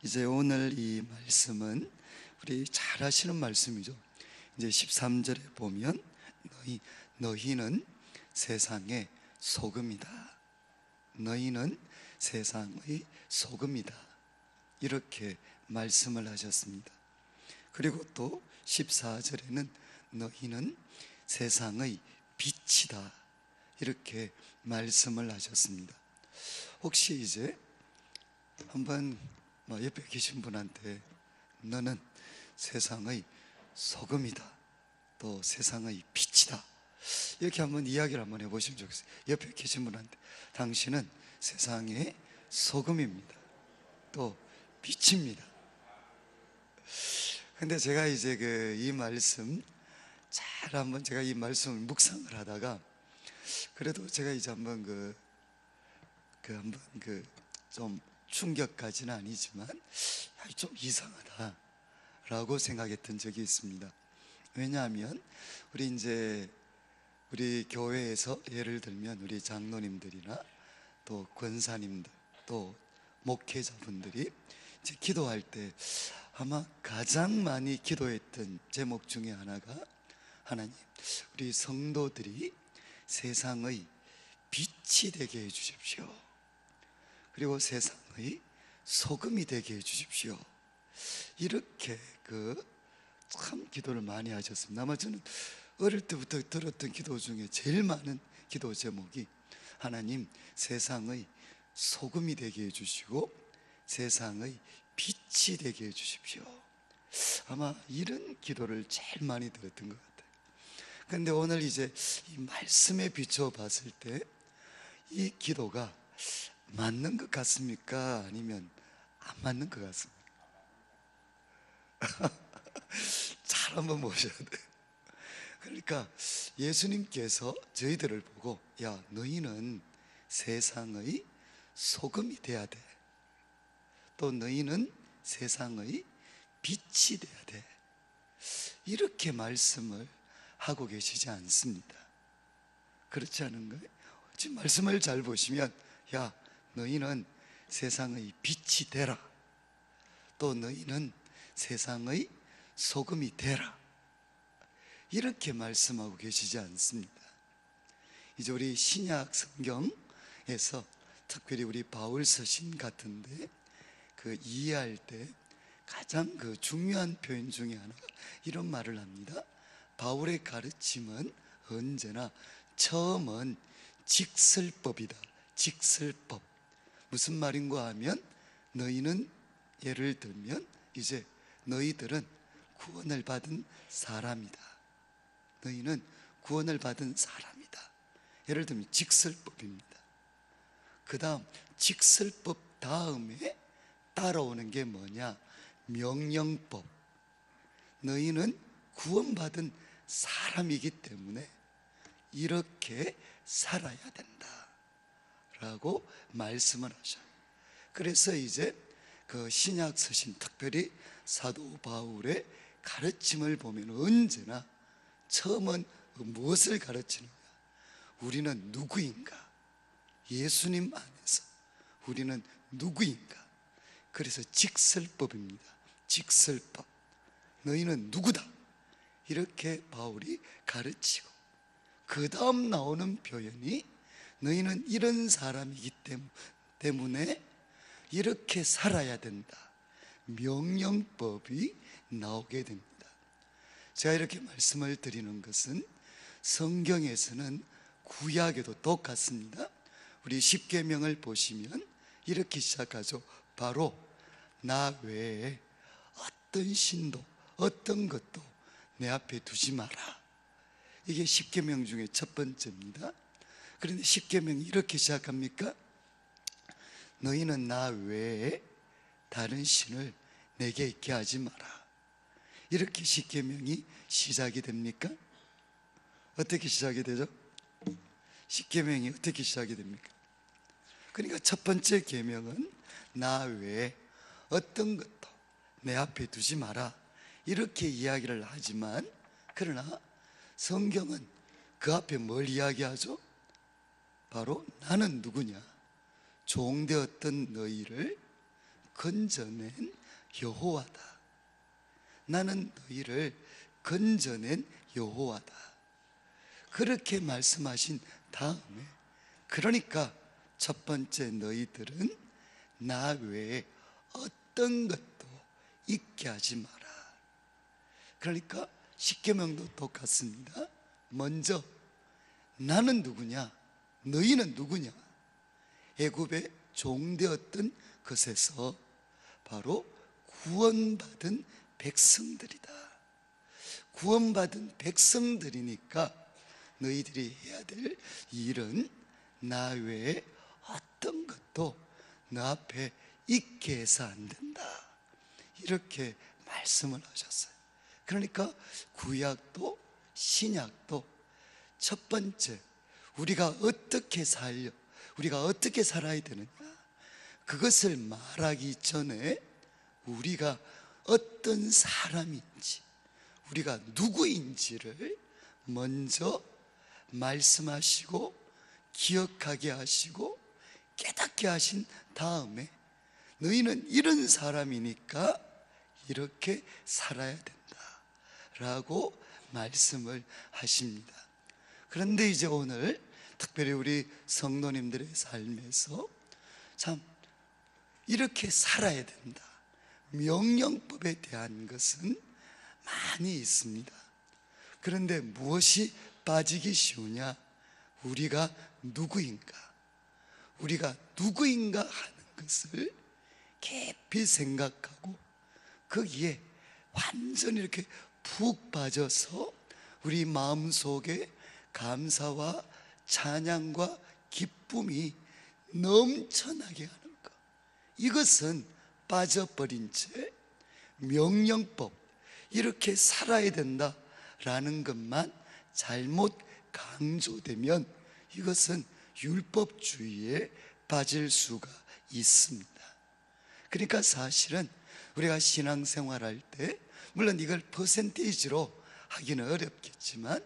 이제 오늘 이 말씀은 우리 잘 아시는 말씀이죠. 이제 13절에 보면 너희는 세상의 소금이다. 너희는 세상의 소금이다. 이렇게 말씀을 하셨습니다. 그리고 또 14절에는 너희는 세상의 빛이다. 이렇게 말씀을 하셨습니다. 혹시 이제 한번 옆에 계신 분한테 너는 세상의 소금이다, 또 세상의 빛이다, 이렇게 한번 이야기를 한번 해보시면 좋겠어요. 옆에 계신 분한테 당신은 세상의 소금입니다, 또 빛입니다. 근데 제가 이제 이 말씀 잘 한번 제가 이 말씀을 묵상을 하다가 그래도 제가 이제 한번 좀 충격까지는 아니지만 좀 이상하다라고 생각했던 적이 있습니다. 왜냐하면 우리 교회에서 예를 들면 우리 장로님들이나 또 권사님들 또 목회자분들이 이제 기도할 때 아마 가장 많이 기도했던 제목 중에 하나가 하나님, 우리 성도들이 세상의 빛이 되게 해 주십시오. 그리고 세상의 소금이 되게 해 주십시오. 이렇게 참 기도를 많이 하셨습니다. 아마 저는 어릴 때부터 들었던 기도 중에 제일 많은 기도 제목이 하나님, 세상의 소금이 되게 해 주시고 세상의 빛이 되게 해 주십시오. 아마 이런 기도를 제일 많이 들었던 것 같아요. 그런데 오늘 이제 이 말씀에 비춰 봤을 때 이 기도가 맞는 것 같습니까? 아니면 안 맞는 것 같습니까? 잘 한번 보셔야 돼요. 그러니까 예수님께서 저희들을 보고 야, 너희는 세상의 소금이 돼야 돼, 또 너희는 세상의 빛이 돼야 돼, 이렇게 말씀을 하고 계시지 않습니다. 그렇지 않은가요? 지금 말씀을 잘 보시면 야, 너희는 세상의 빛이 되라, 또 너희는 세상의 소금이 되라, 이렇게 말씀하고 계시지 않습니다. 이제 우리 신약 성경에서 특별히 우리 바울 서신 같은데 이해할 때 가장 중요한 표현 중에 하나가 이런 말을 합니다. 바울의 가르침은 언제나 처음은 직설법이다. 직설법. 무슨 말인가 하면 너희는 예를 들면 이제 너희들은 구원을 받은 사람이다. 너희는 구원을 받은 사람이다. 예를 들면 직설법입니다. 그 다음 직설법 다음에 따라오는 게 뭐냐? 명령법. 너희는 구원받은 사람이기 때문에 이렇게 살아야 된다 라고 말씀을 하셔요. 그래서 이제 신약 서신, 특별히 사도 바울의 가르침을 보면 언제나 처음은 무엇을 가르치느냐? 우리는 누구인가? 예수님 안에서 우리는 누구인가? 그래서 직설법입니다. 직설법. 너희는 누구다? 이렇게 바울이 가르치고 그 다음 나오는 표현이 너희는 이런 사람이기 때문에 이렇게 살아야 된다. 명령법이 나오게 됩니다. 제가 이렇게 말씀을 드리는 것은 성경에서는 구약에도 똑같습니다. 우리 십계명을 보시면 이렇게 시작하죠. 바로 나 외에 어떤 신도 어떤 것도 내 앞에 두지 마라. 이게 십계명 중에 첫 번째입니다. 그런데 십계명이 이렇게 시작합니까? 너희는 나 외에 다른 신을 내게 있게 하지 마라. 이렇게 십계명이 시작이 됩니까? 어떻게 시작이 되죠? 십계명이 어떻게 시작이 됩니까? 그러니까 첫 번째 계명은 나 외에 어떤 것도 내 앞에 두지 마라, 이렇게 이야기를 하지만 그러나 성경은 그 앞에 뭘 이야기하죠? 바로 나는 누구냐? 종되었던 너희를 건져낸 여호와다. 나는 너희를 건져낸 여호와다. 그렇게 말씀하신 다음에, 그러니까 첫 번째, 너희들은 나 외에 어떤 것도 있게 하지 마라. 그러니까 십계명도 똑같습니다. 먼저 나는 누구냐? 너희는 누구냐? 애굽의 종되었던 것에서 바로 구원받은 백성들이다. 구원받은 백성들이니까 너희들이 해야 될 일은 나 외에 어떤 것도 너 앞에 있게 해서 안 된다. 이렇게 말씀을 하셨어요. 그러니까 구약도 신약도 첫 번째, 우리가 어떻게 우리가 어떻게 살아야 되느냐, 그것을 말하기 전에 우리가 어떤 사람인지, 우리가 누구인지를 먼저 말씀하시고 기억하게 하시고 깨닫게 하신 다음에, 너희는 이런 사람이니까 이렇게 살아야 된다 라고 말씀을 하십니다. 그런데 이제 오늘 특별히 우리 성도님들의 삶에서 참 이렇게 살아야 된다, 명령법에 대한 것은 많이 있습니다. 그런데 무엇이 빠지기 쉬우냐? 우리가 누구인가? 우리가 누구인가 하는 것을 깊이 생각하고 거기에 완전히 이렇게 푹 빠져서 우리 마음속에 감사와 찬양과 기쁨이 넘쳐나게 하는 것, 이것은 빠져버린 채 명령법, 이렇게 살아야 된다라는 것만 잘못 강조되면 이것은 율법주의에 빠질 수가 있습니다. 그러니까 사실은 우리가 신앙생활할 때, 물론 이걸 퍼센테이지로 하기는 어렵겠지만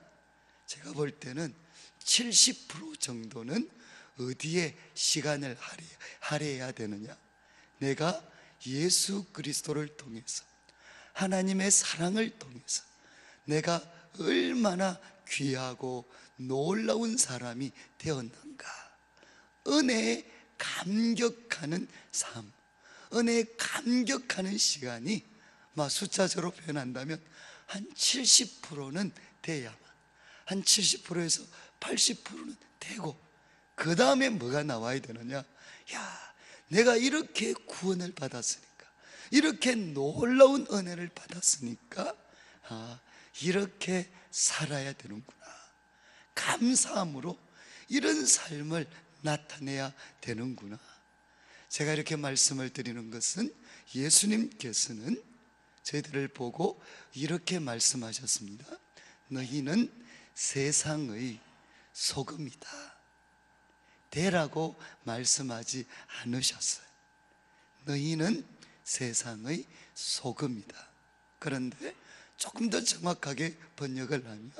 제가 볼 때는 70% 정도는 어디에 시간을 할애해야 되느냐? 내가 예수 그리스도를 통해서, 하나님의 사랑을 통해서 내가 얼마나 귀하고 놀라운 사람이 되었는가, 은혜에 감격하는 삶, 은혜에 감격하는 시간이 숫자적으로 표현한다면 한 70%는 돼야만, 한 70%에서 80%는 되고, 그 다음에 뭐가 나와야 되느냐? 야, 내가 이렇게 구원을 받았으니까, 이렇게 놀라운 은혜를 받았으니까 이렇게 살아야 되는구나, 감사함으로 이런 삶을 나타내야 되는구나. 제가 이렇게 말씀을 드리는 것은 예수님께서는 저희들을 보고 이렇게 말씀하셨습니다. 너희는 세상의 소금이다. 되라고 말씀하지 않으셨어요. 너희는 세상의 소금이다. 그런데 조금 더 정확하게 번역을 하면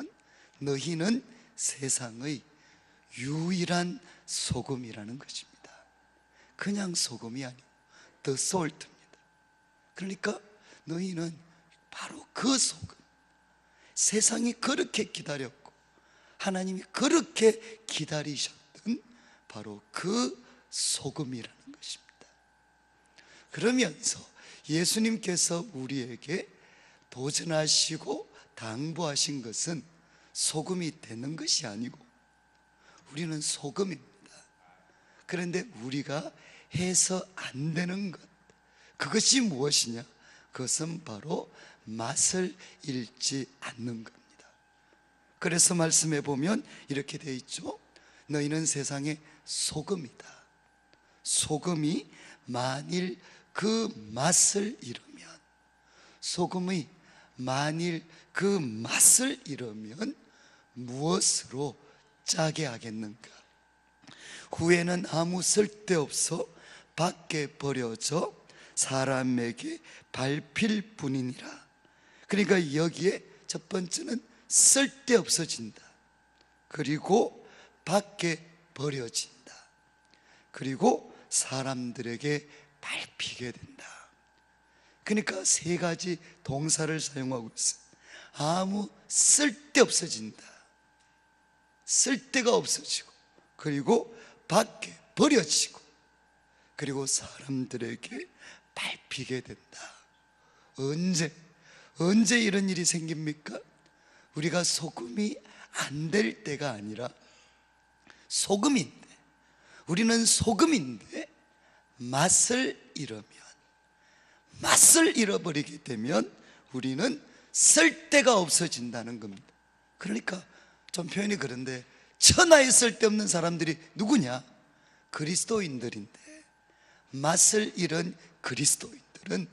너희는 세상의 유일한 소금이라는 것입니다. 그냥 소금이 아니고 The Salt입니다. 그러니까 너희는 바로 그 소금, 세상이 그렇게 기다렸고 하나님이 그렇게 기다리셨던 바로 그 소금이라는 것입니다. 그러면서 예수님께서 우리에게 도전하시고 당부하신 것은 소금이 되는 것이 아니고 우리는 소금입니다. 그런데 우리가 해서 안 되는 것, 그것이 무엇이냐? 그것은 바로 맛을 잃지 않는 겁니다. 그래서 말씀해 보면 이렇게 되어 있죠. 너희는 세상의 소금이다. 소금이 만일 그 맛을 잃으면, 소금이 만일 그 맛을 잃으면 무엇으로 짜게 하겠는가? 후에는 아무 쓸데없어 밖에 버려져 사람에게 밟힐 뿐이니라. 그러니까 여기에 첫 번째는 쓸데없어진다, 그리고 밖에 버려진다, 그리고 사람들에게 밟힐 밟히게 된다. 그러니까 세 가지 동사를 사용하고 있어요. 아무 쓸데없어진다, 쓸데가 없어지고, 그리고 밖에 버려지고, 그리고 사람들에게 밟히게 된다. 언제 이런 일이 생깁니까? 우리가 소금이 안 될 때가 아니라, 우리는 소금인데 맛을 잃어버리게 되면 우리는 쓸데가 없어진다는 겁니다. 그러니까 좀 표현이 그런데, 천하에 쓸데없는 사람들이 누구냐? 그리스도인들인데, 맛을 잃은 그리스도인들은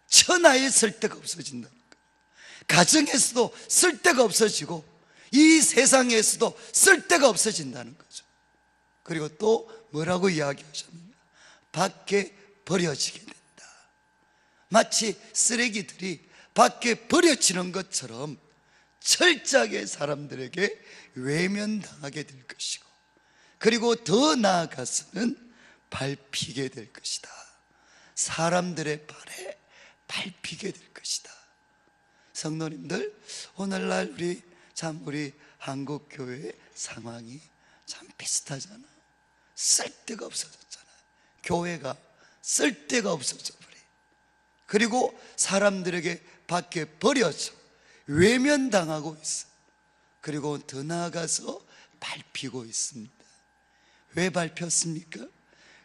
천하에 쓸데가 없어진다는 거예요. 가정에서도 쓸데가 없어지고, 이 세상에서도 쓸데가 없어진다는 거죠. 그리고 또 뭐라고 이야기하셨느냐? 밖에 버려지게 된다. 마치 쓰레기들이 밖에 버려지는 것처럼 철저하게 사람들에게 외면당하게 될 것이고, 그리고 더 나아가서는 밟히게 될 것이다. 사람들의 발에 밟히게 될 것이다. 성도님들, 오늘날 우리 한국 교회의 상황이 참 비슷하잖아. 쓸데가 없어졌잖아. 교회가 쓸데가 없어져 버려. 그리고 사람들에게 밖에 버려져 외면당하고 있어. 그리고 더 나아가서 밟히고 있습니다. 왜 밟혔습니까?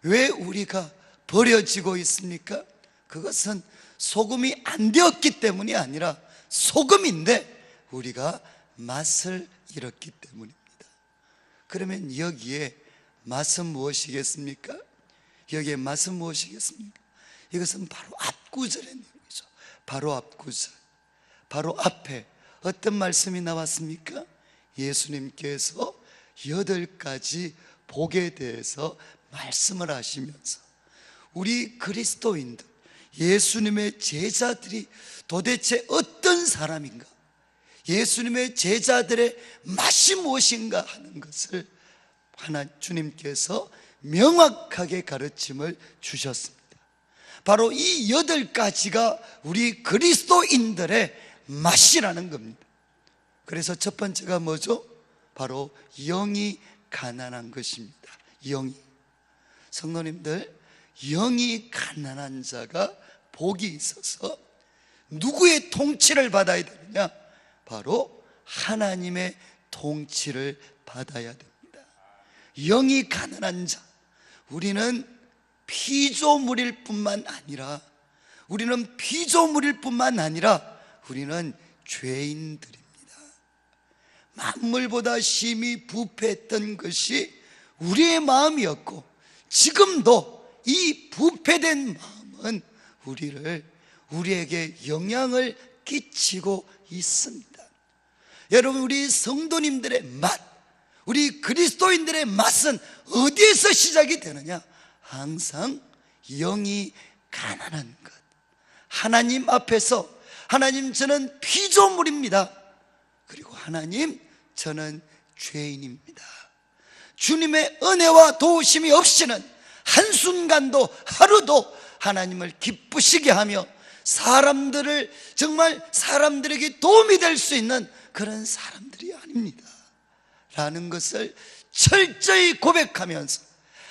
왜 우리가 버려지고 있습니까? 그것은 소금이 안 되었기 때문이 아니라, 소금인데 우리가 맛을 잃었기 때문입니다. 그러면 여기에 맛은 무엇이겠습니까? 여기에 맛은 무엇이겠습니까? 이것은 바로 앞구절의 내용이죠. 바로 앞구절, 바로 앞에 어떤 말씀이 나왔습니까? 예수님께서 8가지 복에 대해서 말씀을 하시면서, 우리 그리스도인들, 예수님의 제자들이 도대체 어떤 사람인가, 예수님의 제자들의 맛이 무엇인가 하는 것을 주님께서 명확하게 가르침을 주셨습니다. 바로 이 8가지가 우리 그리스도인들의 맛이라는 겁니다. 그래서 첫 번째가 뭐죠? 바로 영이 가난한 것입니다. 영이, 성도님들, 영이 가난한 자가 복이 있어서 누구의 통치를 받아야 되느냐? 바로 하나님의 통치를 받아야 됩니다. 영이 가난한 자, 우리는 피조물일 뿐만 아니라 우리는 죄인들입니다. 만물보다 심히 부패했던 것이 우리의 마음이었고, 지금도 이 부패된 마음은 우리에게 영향을 끼치고 있습니다. 여러분, 우리 성도님들의 맛, 우리 그리스도인들의 맛은 어디에서 시작이 되느냐? 항상 영이 가난한 것. 하나님 앞에서, 하나님, 저는 피조물입니다. 그리고 하나님, 저는 죄인입니다. 주님의 은혜와 도우심이 없이는 한순간도, 하루도 하나님을 기쁘시게 하며 사람들에게 도움이 될 수 있는 그런 사람들이 아닙니다 라는 것을 철저히 고백하면서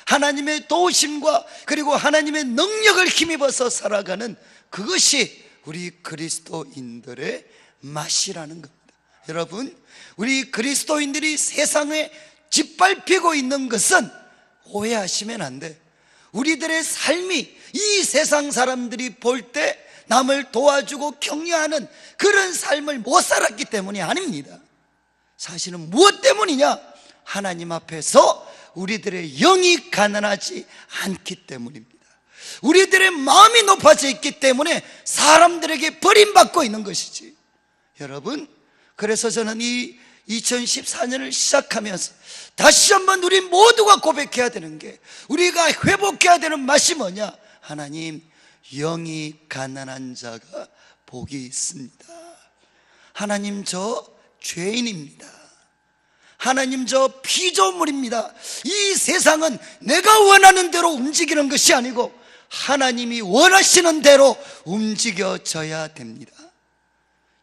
하나님의 도우심과 그리고 하나님의 능력을 힘입어서 살아가는, 그것이 우리 그리스도인들의 맛이라는 겁니다. 여러분, 우리 그리스도인들이 세상에 짓밟히고 있는 것은, 오해하시면 안 돼, 우리들의 삶이 이 세상 사람들이 볼 때 남을 도와주고 격려하는 그런 삶을 못 살았기 때문이 아닙니다. 사실은 무엇 때문이냐? 하나님 앞에서 우리들의 영이 가난하지 않기 때문입니다. 우리들의 마음이 높아져 있기 때문에 사람들에게 버림받고 있는 것이지. 여러분, 그래서 저는 이 2014년을 시작하면서 다시 한번 우리 모두가 고백해야 되는 게, 우리가 회복해야 되는 맛이 뭐냐? 하나님, 영이 가난한 자가 복이 있습니다. 하나님, 저 죄인입니다. 하나님, 저 피조물입니다. 이 세상은 내가 원하는 대로 움직이는 것이 아니고 하나님이 원하시는 대로 움직여져야 됩니다.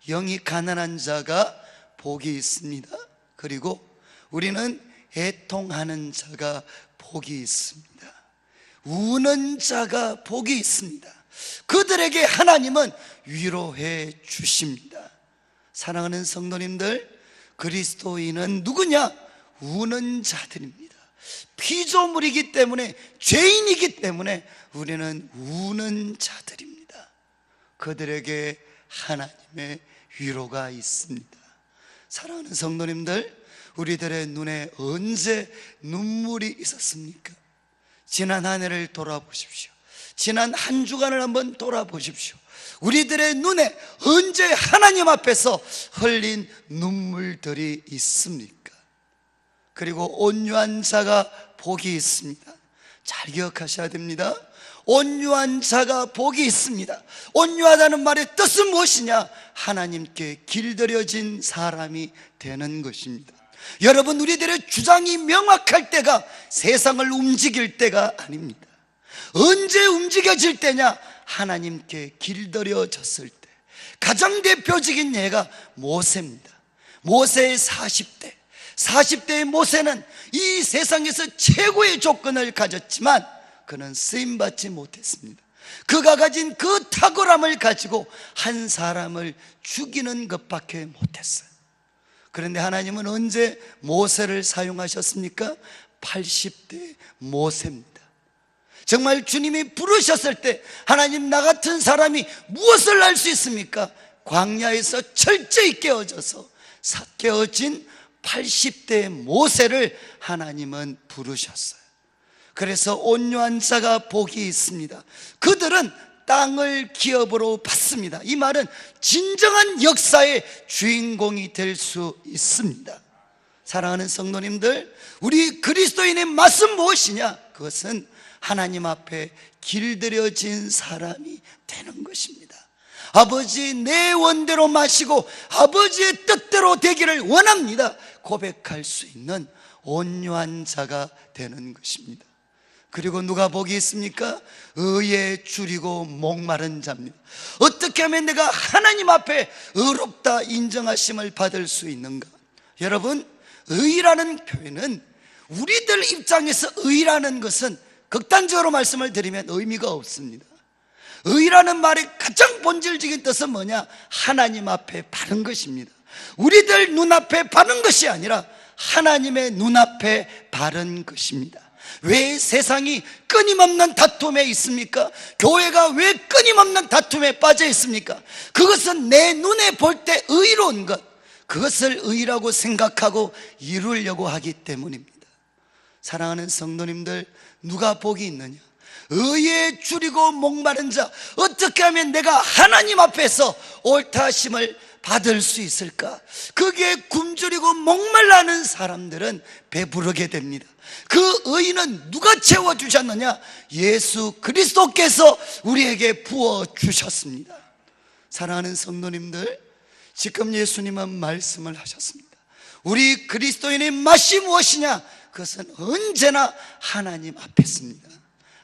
영이 가난한 자가 복이 있습니다. 그리고 우리는 애통하는 자가 복이 있습니다. 우는 자가 복이 있습니다. 그들에게 하나님은 위로해 주십니다. 사랑하는 성도님들, 그리스도인은 누구냐? 우는 자들입니다. 피조물이기 때문에, 죄인이기 때문에 우리는 우는 자들입니다. 그들에게 하나님의 위로가 있습니다. 사랑하는 성도님들, 우리들의 눈에 언제 눈물이 있었습니까? 지난 한 해를 돌아보십시오. 지난 한 주간을 한번 돌아보십시오. 우리들의 눈에 언제 하나님 앞에서 흘린 눈물들이 있습니까? 그리고 온유한 자가 복이 있습니다. 잘 기억하셔야 됩니다. 온유한 자가 복이 있습니다. 온유하다는 말의 뜻은 무엇이냐? 하나님께 길들여진 사람이 되는 것입니다. 여러분, 우리들의 주장이 명확할 때가 세상을 움직일 때가 아닙니다. 언제 움직여질 때냐? 하나님께 길들여졌을 때. 가장 대표적인 예가 모세입니다. 모세의 40대의 모세는 이 세상에서 최고의 조건을 가졌지만 그는 쓰임받지 못했습니다. 그가 가진 그 탁월함을 가지고 한 사람을 죽이는 것밖에 못했어요. 그런데 하나님은 언제 모세를 사용하셨습니까? 80대 모세입니다. 정말 주님이 부르셨을 때 하나님, 나 같은 사람이 무엇을 할 수 있습니까? 광야에서 철저히 깨어진 80대 모세를 하나님은 부르셨어요. 그래서 온유한 자가 복이 있습니다. 그들은 땅을 기업으로 받습니다. 이 말은 진정한 역사의 주인공이 될 수 있습니다. 사랑하는 성도님들, 우리 그리스도인의 맛은 무엇이냐? 그것은 하나님 앞에 길들여진 사람이 되는 것입니다. 아버지, 내 원대로 마시고 아버지의 뜻대로 되기를 원합니다. 고백할 수 있는 온유한 자가 되는 것입니다. 그리고 누가 복이 있습니까? 의에 줄이고 목마른 자입니다. 어떻게 하면 내가 하나님 앞에 의롭다 인정하심을 받을 수 있는가? 여러분, 의라는 표현은, 우리들 입장에서 의라는 것은 극단적으로 말씀을 드리면 의미가 없습니다. 의라는 말의 가장 본질적인 뜻은 뭐냐? 하나님 앞에 바른 것입니다. 우리들 눈앞에 바른 것이 아니라 하나님의 눈앞에 바른 것입니다. 왜 세상이 끊임없는 다툼에 있습니까? 교회가 왜 끊임없는 다툼에 빠져 있습니까? 그것은 내 눈에 볼 때 의로운 것, 그것을 의라고 생각하고 이루려고 하기 때문입니다. 사랑하는 성도님들, 누가 복이 있느냐? 의에 줄이고 목마른 자. 어떻게 하면 내가 하나님 앞에서 옳다 하심을 받을 수 있을까? 그게 굶주리고 목말라는 사람들은 배부르게 됩니다. 그 의는 누가 채워주셨느냐? 예수 그리스도께서 우리에게 부어주셨습니다. 사랑하는 성도님들, 지금 예수님은 말씀을 하셨습니다. 우리 그리스도인의 맛이 무엇이냐? 그것은 언제나 하나님 앞에 있습니다.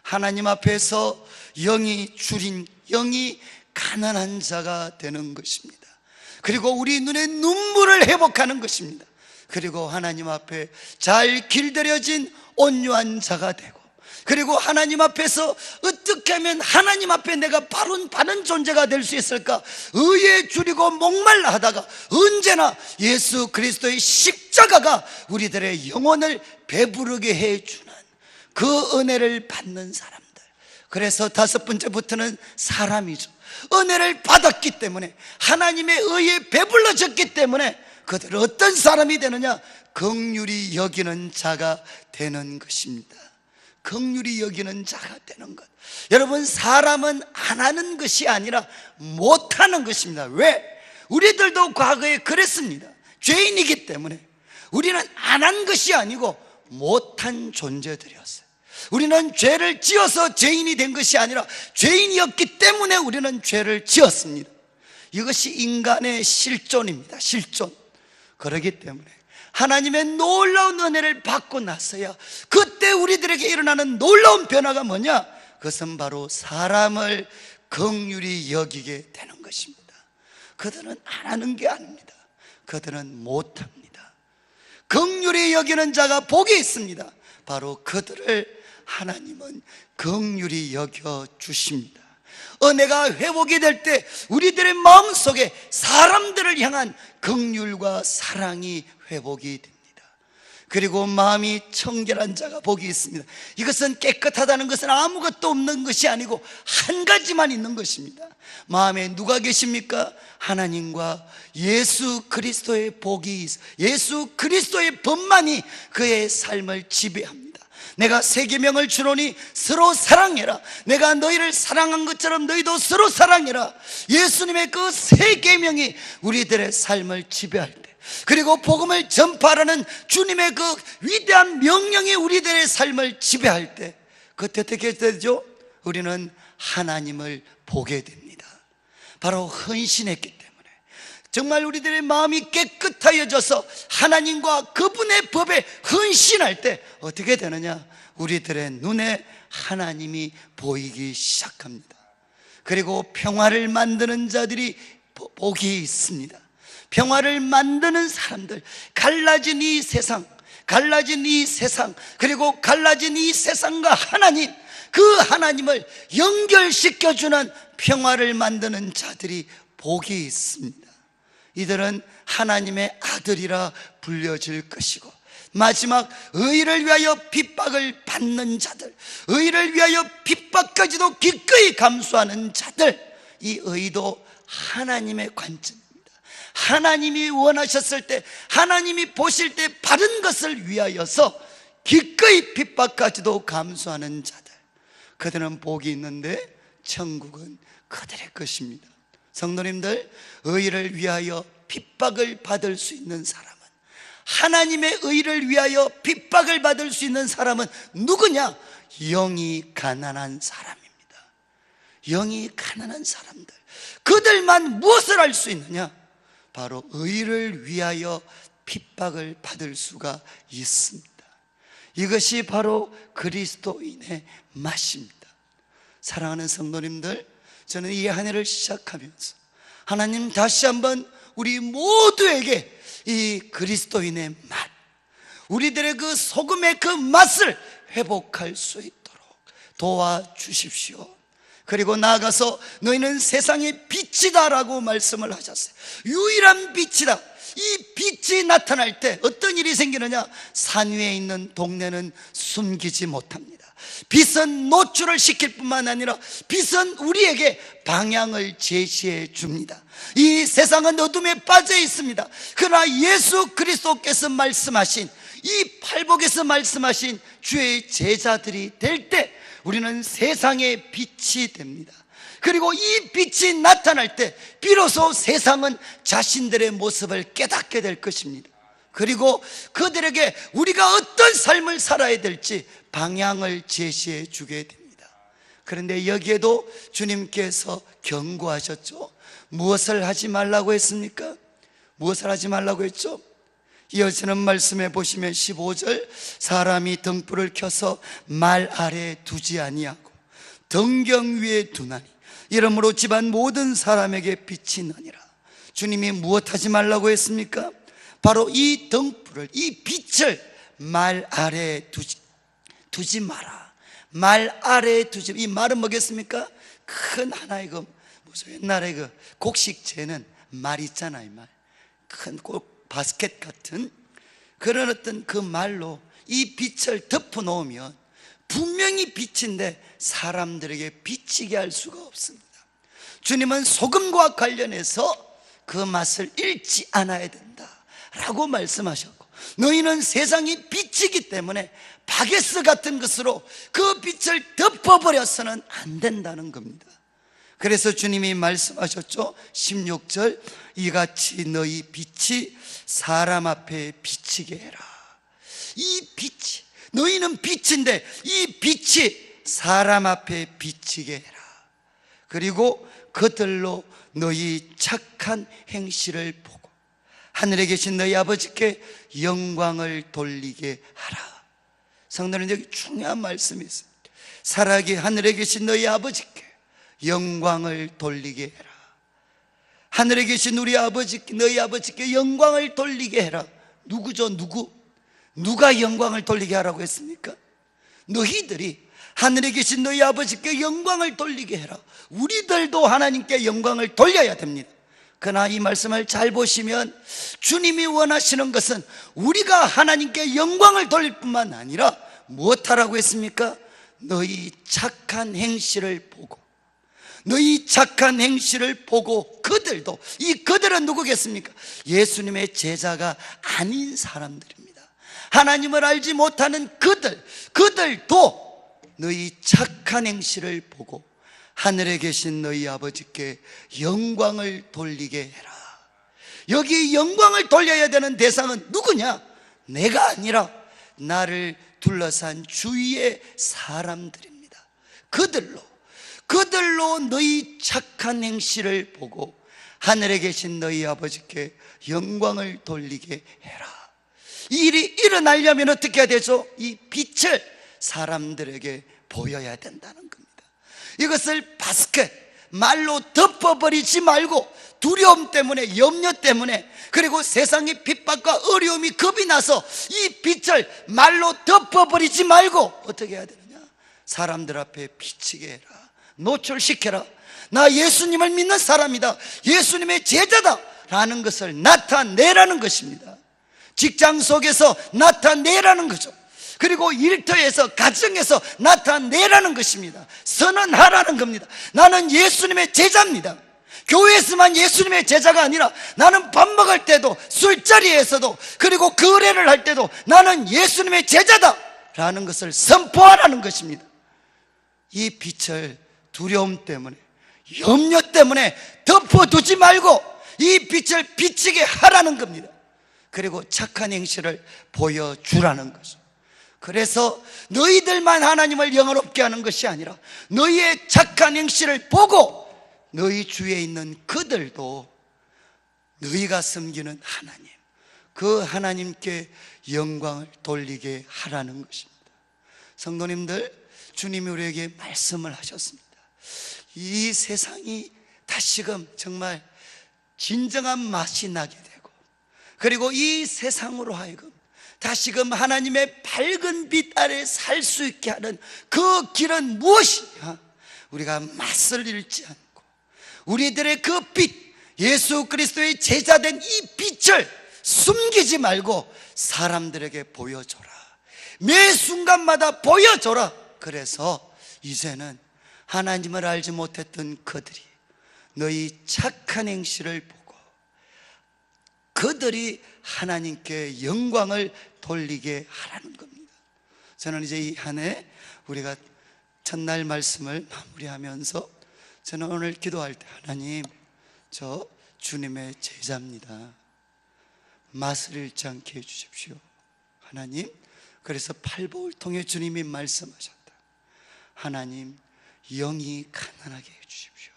하나님 앞에서 영이 줄인, 영이 가난한 자가 되는 것입니다. 그리고 우리 눈의 눈물을 회복하는 것입니다. 그리고 하나님 앞에 잘 길들여진 온유한 자가 되고, 그리고 하나님 앞에서 어떻게 하면 하나님 앞에 내가 바른 존재가 될 수 있을까? 의에 줄이고 목말라 하다가 언제나 예수 그리스도의 십자가가 우리들의 영혼을 배부르게 해주는 그 은혜를 받는 사람들. 그래서 5번째부터는 사람이죠. 은혜를 받았기 때문에, 하나님의 의에 배불러졌기 때문에 그들은 어떤 사람이 되느냐? 긍휼히 여기는 자가 되는 것입니다. 긍휼히 여기는 자가 되는 것. 여러분, 사람은 안 하는 것이 아니라 못하는 것입니다. 왜? 우리들도 과거에 그랬습니다. 죄인이기 때문에 우리는 안 한 것이 아니고 못한 존재들이었어요. 우리는 죄를 지어서 죄인이 된 것이 아니라 죄인이었기 때문에 우리는 죄를 지었습니다. 이것이 인간의 실존입니다. 실존. 그렇기 때문에 하나님의 놀라운 은혜를 받고 나서야 그때 우리들에게 일어나는 놀라운 변화가 뭐냐? 그것은 바로 사람을 긍휼히 여기게 되는 것입니다. 그들은 안 하는 게 아닙니다. 그들은 못합니다. 긍휼히 여기는 자가 복이 있습니다. 바로 그들을 하나님은 긍휼히 여겨 주십니다. 은혜가 회복이 될 때 우리들의 마음속에 사람들을 향한 긍휼과 사랑이 회복이 됩니다. 그리고 마음이 청결한 자가 복이 있습니다. 이것은 깨끗하다는 것은 아무것도 없는 것이 아니고 한 가지만 있는 것입니다. 마음에 누가 계십니까? 하나님과 예수 그리스도의 복이, 예수 그리스도의 법만이 그의 삶을 지배합니다. 내가 새 계명을 주노니 서로 사랑해라. 내가 너희를 사랑한 것처럼 너희도 서로 사랑해라. 예수님의 그 새 계명이 우리들의 삶을 지배할 때, 그리고 복음을 전파하라는 주님의 그 위대한 명령이 우리들의 삶을 지배할 때, 그때 어떻게 되죠? 우리는 하나님을 보게 됩니다. 바로 헌신했기 때문에. 정말 우리들의 마음이 깨끗하여져서 하나님과 그분의 법에 헌신할 때 어떻게 되느냐? 우리들의 눈에 하나님이 보이기 시작합니다. 그리고 평화를 만드는 자들이 복이 있습니다. 평화를 만드는 사람들, 갈라진 이 세상, 그리고 갈라진 이 세상과 하나님, 그 하나님을 연결시켜주는 평화를 만드는 자들이 복이 있습니다. 이들은 하나님의 아들이라 불려질 것이고, 마지막 의를 위하여 핍박을 받는 자들, 의를 위하여 핍박까지도 기꺼이 감수하는 자들, 이 의도 하나님의 관점입니다. 하나님이 원하셨을 때, 하나님이 보실 때 바른 것을 위하여서 기꺼이 핍박까지도 감수하는 자들, 그들은 복이 있는데 천국은 그들의 것입니다. 성도님들, 의를 위하여 핍박을 받을 수 있는 사람은, 하나님의 의를 위하여 핍박을 받을 수 있는 사람은 누구냐? 영이 가난한 사람입니다. 영이 가난한 사람들, 그들만 무엇을 할 수 있느냐? 바로 의를 위하여 핍박을 받을 수가 있습니다. 이것이 바로 그리스도인의 맛입니다. 사랑하는 성도님들, 저는 이 한 해를 시작하면서 하나님 다시 한번 우리 모두에게 이 그리스도인의 맛, 우리들의 그 소금의 그 맛을 회복할 수 있도록 도와주십시오. 그리고 나아가서 너희는 세상의 빛이다 라고 말씀을 하셨어요. 유일한 빛이다. 이 빛이 나타날 때 어떤 일이 생기느냐? 산 위에 있는 동네는 숨기지 못합니다. 빛은 노출을 시킬 뿐만 아니라 빛은 우리에게 방향을 제시해 줍니다. 이 세상은 어둠에 빠져 있습니다. 그러나 예수 그리스도께서 말씀하신, 이 팔복에서 말씀하신 주의 제자들이 될 때 우리는 세상의 빛이 됩니다. 그리고 이 빛이 나타날 때 비로소 세상은 자신들의 모습을 깨닫게 될 것입니다. 그리고 그들에게 우리가 어떤 삶을 살아야 될지 방향을 제시해 주게 됩니다. 그런데 여기에도 주님께서 경고하셨죠. 무엇을 하지 말라고 했습니까? 무엇을 하지 말라고 했죠? 이어지는 말씀에 보시면 15절, 사람이 등불을 켜서 말 아래 두지 아니하고 등경 위에 두나니 이러므로 집안 모든 사람에게 빛이 나니라. 주님이 무엇 하지 말라고 했습니까? 바로 이 등불을, 이 빛을 말 아래 두지 마라. 말 아래 두지. 이 말은 뭐겠습니까? 큰 하나의 그 무슨 옛날에 그 곡식재는 말 있잖아요. 말 큰 바스켓 같은 그런 어떤 그 말로 이 빛을 덮어 놓으면 분명히 빛인데 사람들에게 비치게 할 수가 없습니다. 주님은 소금과 관련해서 그 맛을 잃지 않아야 된다 라고 말씀하셨고, 너희는 세상이 빛이기 때문에 바게스 같은 것으로 그 빛을 덮어버려서는 안 된다는 겁니다. 그래서 주님이 말씀하셨죠. 16절, 이같이 너희 빛이 사람 앞에 비치게 해라. 이 빛이, 너희는 빛인데 이 빛이 사람 앞에 비치게 해라. 그리고 그들로 너희 착한 행실을 보고 하늘에 계신 너희 아버지께 영광을 돌리게 하라. 성도는 여기 중요한 말씀이 있습니다. 살아계 하늘에 계신 너희 아버지께 영광을 돌리게 해라. 하늘에 계신 우리 아버지께, 너희 아버지께 영광을 돌리게 해라. 누구죠? 누가 영광을 돌리게 하라고 했습니까? 너희들이 하늘에 계신 너희 아버지께 영광을 돌리게 해라. 우리들도 하나님께 영광을 돌려야 됩니다. 그러나 이 말씀을 잘 보시면 주님이 원하시는 것은 우리가 하나님께 영광을 돌릴 뿐만 아니라 무엇하라고 했습니까? 너희 착한 행실을 보고, 너희 착한 행실을 보고 그들도, 이 그들은 누구겠습니까? 예수님의 제자가 아닌 사람들입니다. 하나님을 알지 못하는 그들도 너희 착한 행실을 보고 하늘에 계신 너희 아버지께 영광을 돌리게 해라. 여기 영광을 돌려야 되는 대상은 누구냐? 내가 아니라 나를 둘러싼 주위의 사람들입니다. 그들로 너희 착한 행실을 보고 하늘에 계신 너희 아버지께 영광을 돌리게 해라. 이 일이 일어나려면 어떻게 해야 되죠? 이 빛을 사람들에게 보여야 된다는 겁니다. 이것을 바스켓, 말로 덮어버리지 말고 두려움 때문에, 염려 때문에, 그리고 세상의 핍박과 어려움이 겁이 나서 이 빛을 말로 덮어버리지 말고 어떻게 해야 되느냐? 사람들 앞에 비치게 해라. 노출시켜라. 나 예수님을 믿는 사람이다, 예수님의 제자다 라는 것을 나타내라는 것입니다. 직장 속에서 나타내라는 거죠. 그리고 일터에서, 가정에서 나타내라는 것입니다. 선언하라는 겁니다. 나는 예수님의 제자입니다. 교회에서만 예수님의 제자가 아니라 나는 밥 먹을 때도, 술자리에서도, 그리고 거래를 할 때도 나는 예수님의 제자다 라는 것을 선포하라는 것입니다. 이 빛을 두려움 때문에, 염려 때문에 덮어두지 말고 이 빛을 비치게 하라는 겁니다. 그리고 착한 행실을 보여주라는 거죠. 그래서 너희들만 하나님을 영화롭게 하는 것이 아니라 너희의 착한 행실을 보고 너희 주위에 있는 그들도 너희가 섬기는 하나님, 그 하나님께 영광을 돌리게 하라는 것입니다. 성도님들, 주님이 우리에게 말씀을 하셨습니다. 이 세상이 다시금 정말 진정한 맛이 나게 되고, 그리고 이 세상으로 하여금 다시금 하나님의 밝은 빛 아래 살 수 있게 하는 그 길은 무엇이냐? 우리가 맛을 잃지 않고 우리들의 그 빛, 예수 그리스도의 제자된 이 빛을 숨기지 말고 사람들에게 보여줘라. 매 순간마다 보여줘라. 그래서 이제는 하나님을 알지 못했던 그들이 너희 착한 행실을 보고 그들이 하나님께 영광을 돌리게 하라는 겁니다. 저는 이제 이 한 해 우리가 첫날 말씀을 마무리하면서 저는 오늘 기도할 때, 하나님, 저 주님의 제자입니다. 맛을 잃지 않게 해주십시오. 하나님, 그래서 팔복을 통해 주님이 말씀하셨다. 하나님, 영이 가난하게 해주십시오.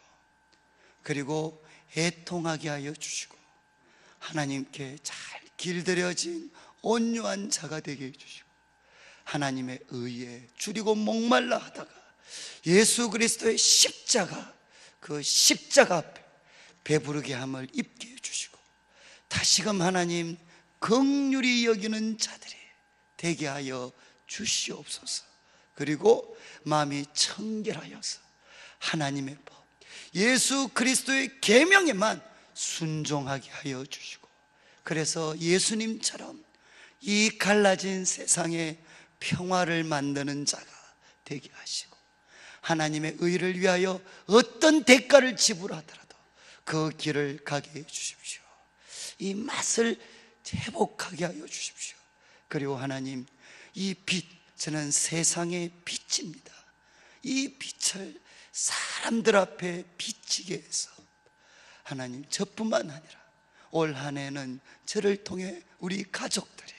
그리고 애통하게 하여 주시고 하나님께 잘 길들여진 온유한 자가 되게 해주시고 하나님의 의에 줄이고 목말라 하다가 예수 그리스도의 십자가, 그 십자가 앞에 배부르게 함을 입게 해주시고 다시금 하나님 긍휼히 여기는 자들이 되게 하여 주시옵소서. 그리고 마음이 청결하여서 하나님의 법, 예수 그리스도의 계명에만 순종하게 하여 주시고, 그래서 예수님처럼 이 갈라진 세상에 평화를 만드는 자가 되게 하시고 하나님의 의를 위하여 어떤 대가를 지불하더라도 그 길을 가게 해 주십시오. 이 맛을 회복하게 하여 주십시오. 그리고 하나님, 이 빛, 저는 세상의 빛입니다. 이 빛을 사람들 앞에 비치게 해서 하나님, 저뿐만 아니라 올 한 해는 저를 통해 우리 가족들이,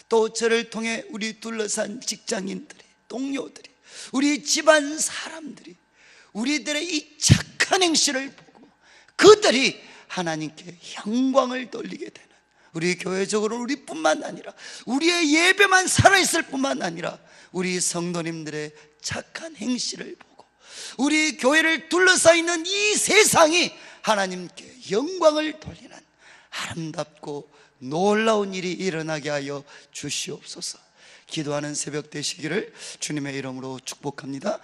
또 저를 통해 우리 둘러싼 직장인들이, 동료들이, 우리 집안 사람들이 우리들의 이 착한 행실을 보고 그들이 하나님께 영광을 돌리게 되는 우리 교회적으로 우리뿐만 아니라 우리의 예배만 살아있을 뿐만 아니라 우리 성도님들의 착한 행실을 보고 우리 교회를 둘러싸이는 이 세상이 하나님께 영광을 돌리는 아름답고 놀라운 일이 일어나게 하여 주시옵소서. 기도하는 새벽 되시기를 주님의 이름으로 축복합니다.